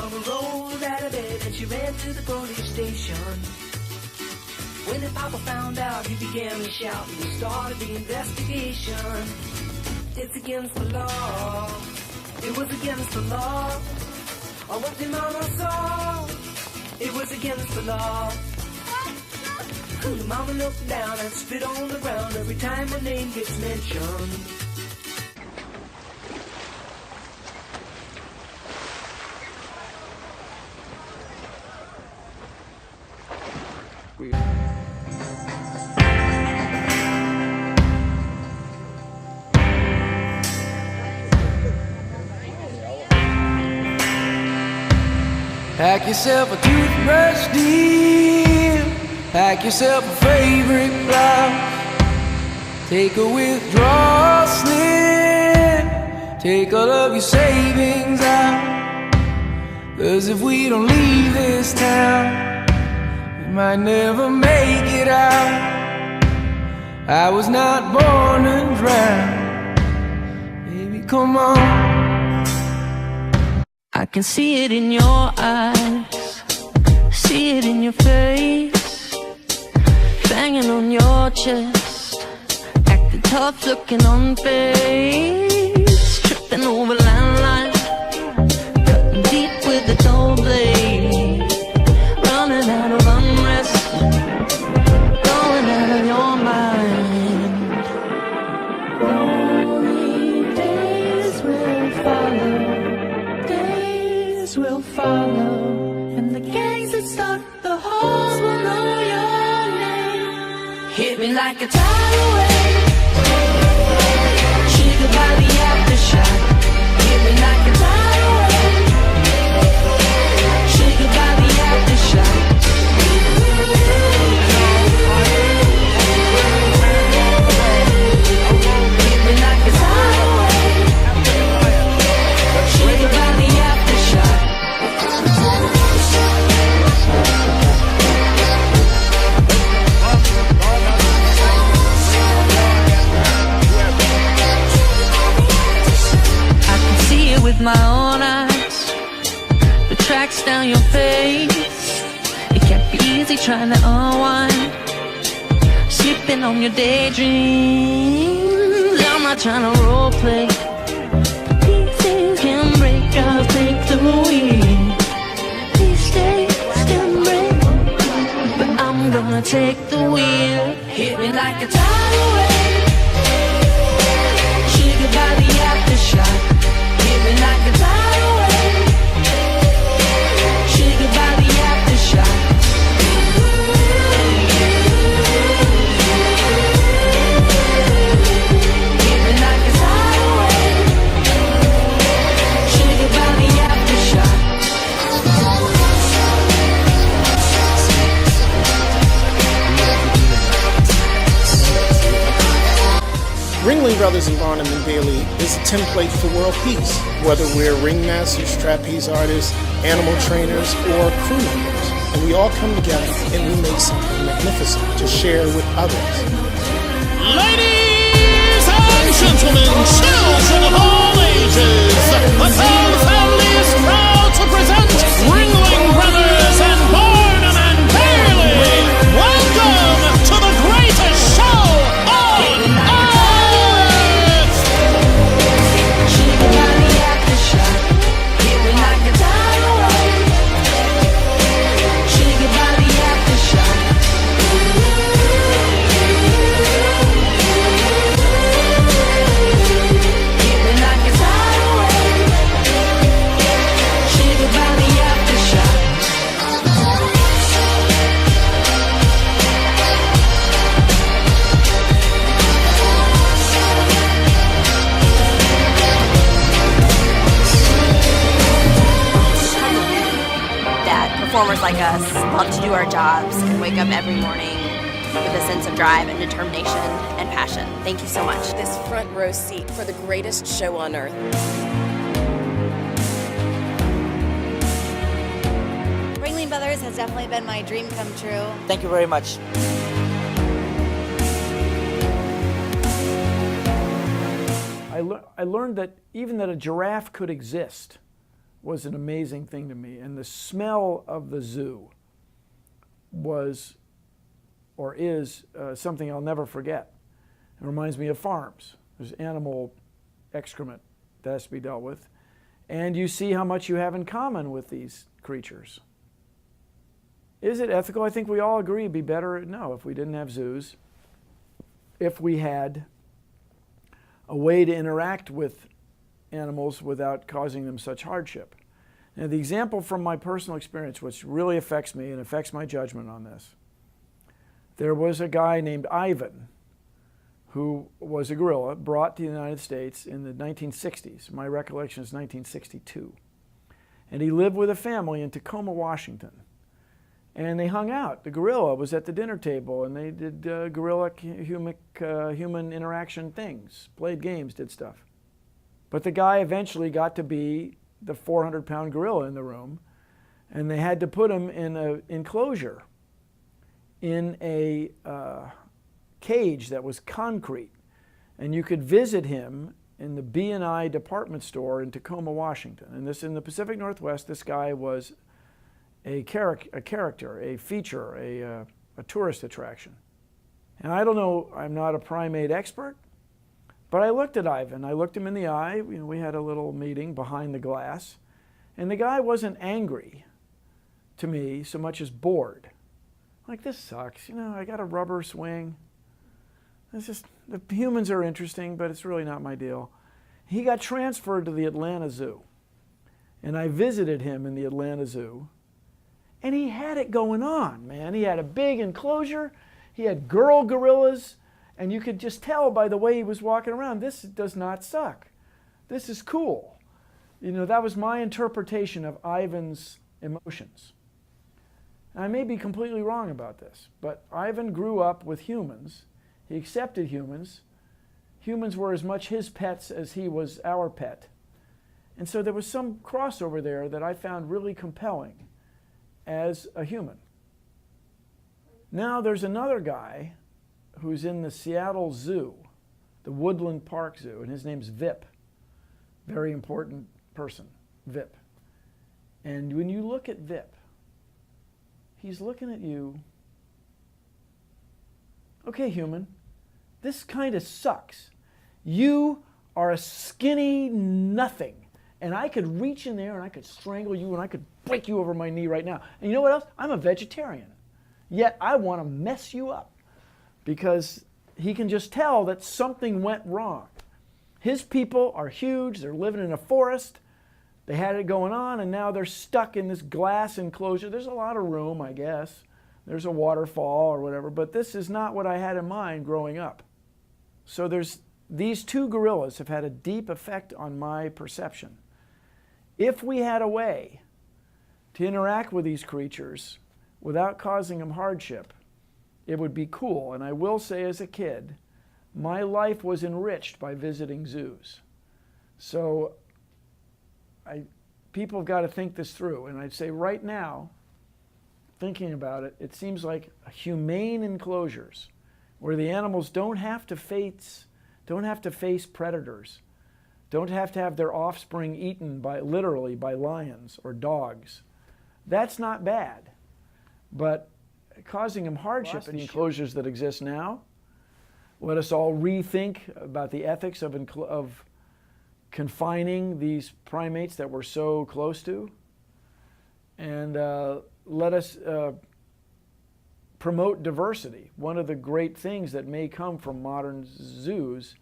mama rolled out of bed and she ran to the police station. When the papa found out, he began to shout and he started the investigation. It's against the law. It was against the law. Oh, what the mama saw. It was against the law. The mama looked down and spit on the ground every time her name gets mentioned. Pack yourself a toothbrush, dear. Pack yourself a favorite blouse. Take a withdrawal slip. Take all of your savings out. 'Cause if we don't leave this town, we might never make it out. I was not born to drown. Baby, come on. I can see it in your eyes, see it in your face, banging on your chest, acting tough, looking on face, tripping over landlines, cutting deep with the dull blade, running out of unrest, going out of your mind. Lonely days will follow. Will follow, and the gangs that start the halls will know your name. Hit me like a tidal wave, triggered by the aftershock. Hit me like a tidal wave, triggered by the aftershock. Hit me like a tidal wave, triggered by the aftershock. With my own eyes, the tracks down your face. It can't be easy trying to unwind, slipping on your daydreams. I'm not trying to role play. These days can break, I'll take the wheel. These days can break, but I'm gonna take the wheel. Hit me like a tidal wave, triggered by the aftershock. Hit me like a tidal wave, triggered by the aftershock. Hit me like a tidal wave, triggered by the aftershock. Ringling Brothers and Barnum and Bailey is a template for world peace, whether we're ringmasters, trapeze artists, animal trainers, or crew members. And we all come together and we make something magnificent to share with others. Ladies and gentlemen, children of all ages, the whole family is proud to present Ringling Brothers and Barnum and Bailey. Welcome to the greatest show on earth! Performers like us love to do our jobs and wake up every morning with a sense of drive and determination and passion. Thank you so much. This front row seat for the greatest show on earth. Ringling Brothers has definitely been my dream come true. Thank you very much. I learned that even that a giraffe could exist was an amazing thing to me. And the smell of the zoo was, or is, something I'll never forget. It reminds me of farms. There's animal excrement that has to be dealt with. And you see how much you have in common with these creatures. Is it ethical? I think we all agree it'd be better, no, if we didn't have zoos, if we had a way to interact with animals without causing them such hardship. Now, the example from my personal experience, which really affects me and affects my judgment on this, there was a guy named Ivan who was a gorilla brought to the United States in the 1960s. My recollection is 1962. And he lived with a family in Tacoma, Washington. And they hung out. The gorilla was at the dinner table, and they did human interaction things, played games, did stuff. But the guy eventually got to be the 400-pound gorilla in the room, and they had to put him in an enclosure, in a cage that was concrete. And you could visit him in the B&I department store in Tacoma, Washington. And this, in the Pacific Northwest, this guy was a character, a feature, a tourist attraction. And I don't know, I'm not a primate expert, but I looked at Ivan. I looked him in the eye. You know, we had a little meeting behind the glass. And the guy wasn't angry to me so much as bored. Like, this sucks. You know, I got a rubber swing. It's just, the humans are interesting, but it's really not my deal. He got transferred to the Atlanta Zoo. And I visited him in the Atlanta Zoo. And he had it going on, man. He had a big enclosure. He had girl gorillas. And you could just tell by the way he was walking around, this does not suck. This is cool. You know, that was my interpretation of Ivan's emotions. And I may be completely wrong about this, but Ivan grew up with humans. He accepted humans. Humans were as much his pets as he was our pet. And so there was some crossover there that I found really compelling as a human. Now there's another guy who's in the Seattle Zoo, the Woodland Park Zoo, and his name's Vip. Very important person, Vip. And when you look at Vip, he's looking at you. Okay, human, this kind of sucks. You are a skinny nothing, and I could reach in there and I could strangle you and I could break you over my knee right now. And you know what else? I'm a vegetarian, yet I want to mess you up because he can just tell that something went wrong. His people are huge. They're living in a forest. They had it going on, and now they're stuck in this glass enclosure. There's a lot of room, I guess. There's a waterfall or whatever, but this is not what I had in mind growing up. So these two gorillas have had a deep effect on my perception. If we had a way to interact with these creatures without causing them hardship, it would be cool. And I will say, as a kid, my life was enriched by visiting zoos. So people have got to think this through. And I'd say right now, thinking about it, it seems like humane enclosures where the animals don't have to face predators, don't have to have their offspring eaten literally by lions or dogs. That's not bad. But causing them hardship in the enclosures that exist now, let us all rethink about the ethics of confining these primates that we're so close to, and let us promote diversity. One of the great things that may come from modern zoos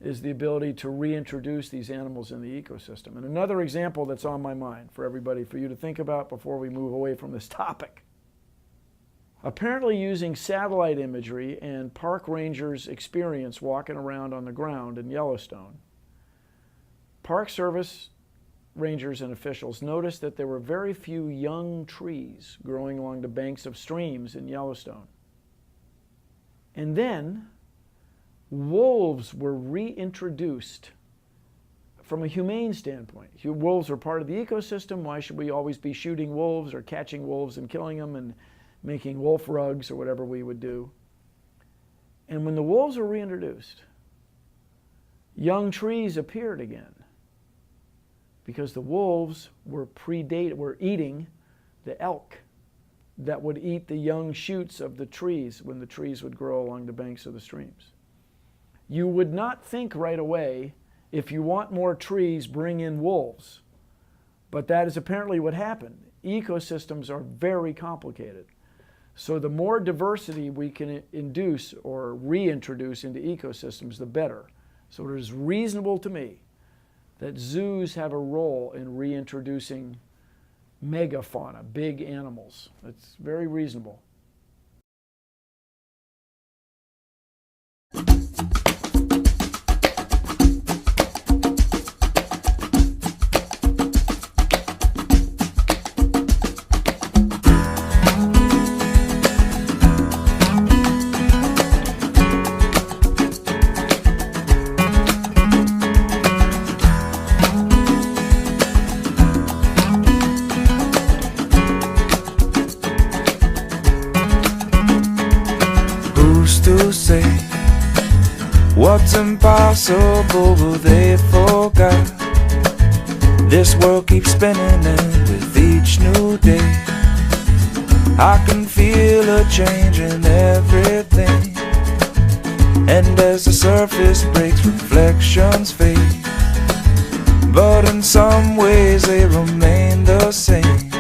is the ability to reintroduce these animals in the ecosystem. And another example that's on my mind for everybody, for you to think about before we move away from this topic. Apparently using satellite imagery and park rangers' experience walking around on the ground in Yellowstone, Park Service rangers and officials noticed that there were very few young trees growing along the banks of streams in Yellowstone. And then wolves were reintroduced from a humane standpoint. Wolves are part of the ecosystem. Why should we always be shooting wolves or catching wolves and killing them and making wolf rugs or whatever we would do? And when the wolves were reintroduced, young trees appeared again. because the wolves were eating the elk that would eat the young shoots of the trees when the trees would grow along the banks of the streams. You would not think right away, if you want more trees, bring in wolves. But that is apparently what happened. Ecosystems are very complicated. So the more diversity we can induce or reintroduce into ecosystems, the better. So it is reasonable to me that zoos have a role in reintroducing megafauna, big animals. It's very reasonable. What's impossible, but they forgot. This world keeps spinning, and with each new day I can feel a change in everything. And as the surface breaks, reflections fade, but in some ways they remain the same.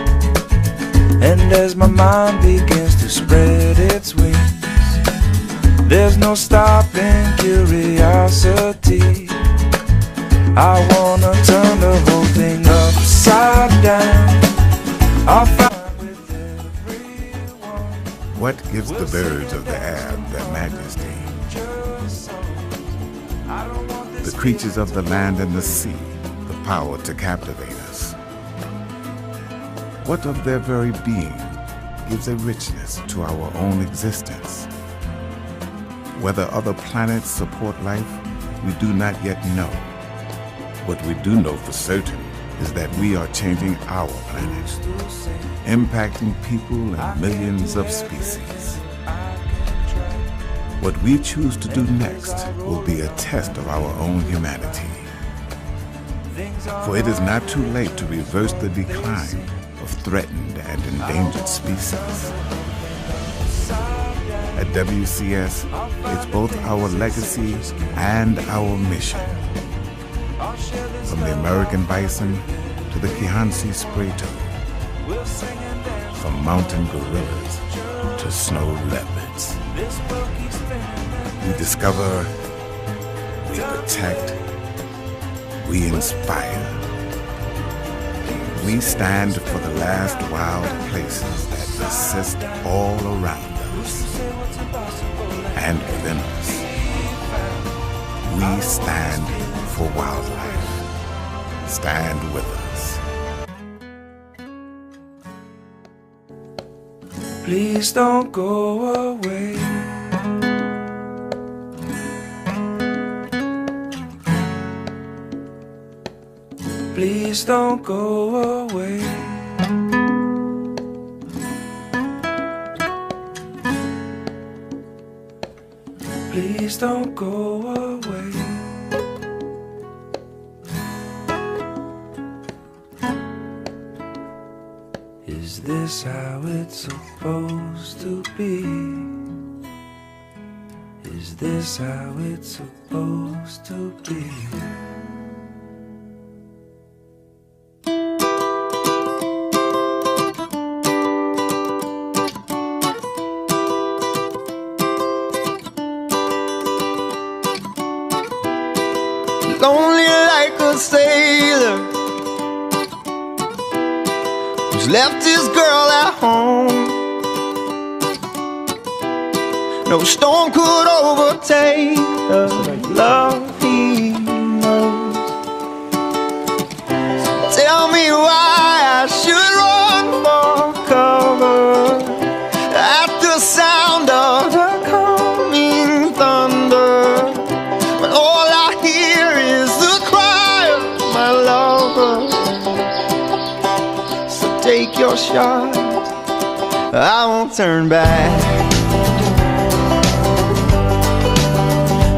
And as my mind begins to spread its wings, there's no stopping curiosity. I wanna turn the whole thing upside down. I'll find with everyone. What gives the birds of the air their majesty? The creatures of the land and the sea, the power to captivate us. What of their very being gives a richness to our own existence? Whether other planets support life, we do not yet know. What we do know for certain is that we are changing our planet, impacting people and millions of species. What we choose to do next will be a test of our own humanity. For it is not too late to reverse the decline of threatened and endangered species. At WCS, it's both our legacy and our mission. From the American bison to the Kihansi spray toad, from mountain gorillas to snow leopards. We discover, we protect, we inspire. We stand for the last wild places that persist all around us and within us. We stand for wildlife. Stand with us. Please don't go away. Please don't go away. Please don't go away. Is this how it's supposed to be? Is this how it's supposed to be? Lonely like a sailor who's left his girl at home. No storm could overtake the love he knows. Tell me why I should run for cover at the sound of the coming thunder, when all I hear is the cry of my lover. So take your shot, I won't turn back.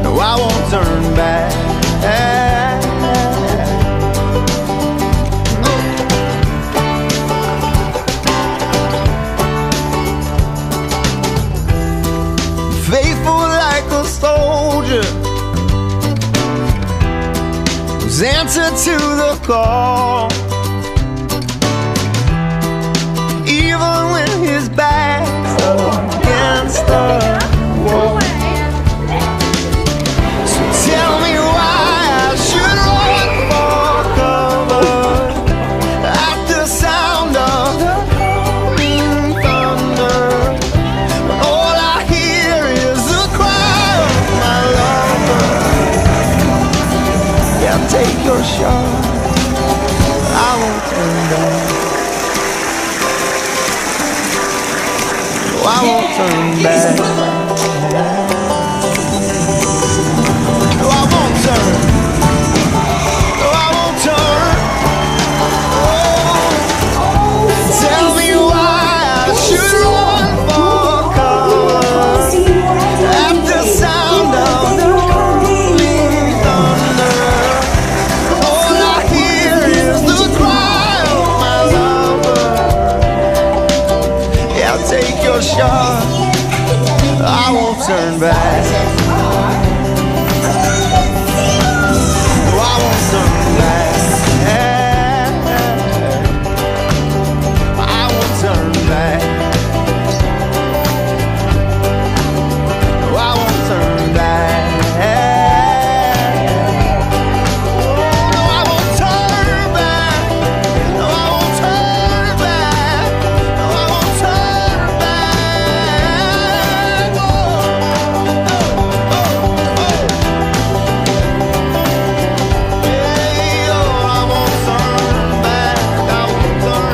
No, I won't turn back. stranger who's answer to the call. Even when his back's up against the wall. So tell me why I should run for cover at the sound of the coming thunder. But all I hear is the cry of my lover. Yeah, take your shot, I won't turn back. I won't turn back. No, I won't turn. No, I won't turn. Oh, tell me why I should run for cover at the sound of the coming thunder. All I hear is the cry of my lover. Yeah, take your shot, I won't turn back. No, I won't turn back. I won't turn back. No, I won't turn back. No, I won't turn back. No, I won't turn back. No, I won't turn back. Oh, oh, oh, oh. Hey, oh, I won't turn back. I won't turn.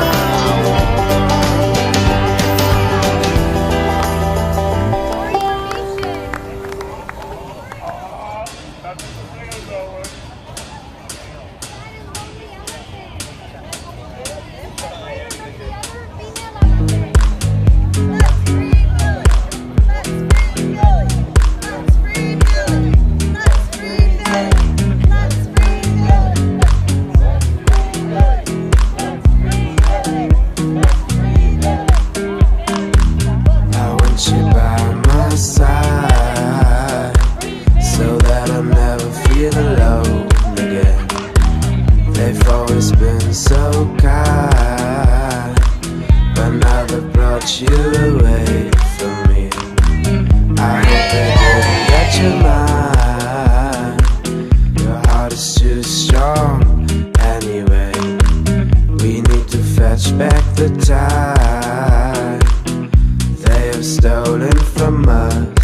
I want you by my side so that I'll never feel alone again. They've always been so kind, but now they brought you away from me. I hope they didn't get your mind. Your heart is too strong anyway. We need to fetch back the time they have stolen from us.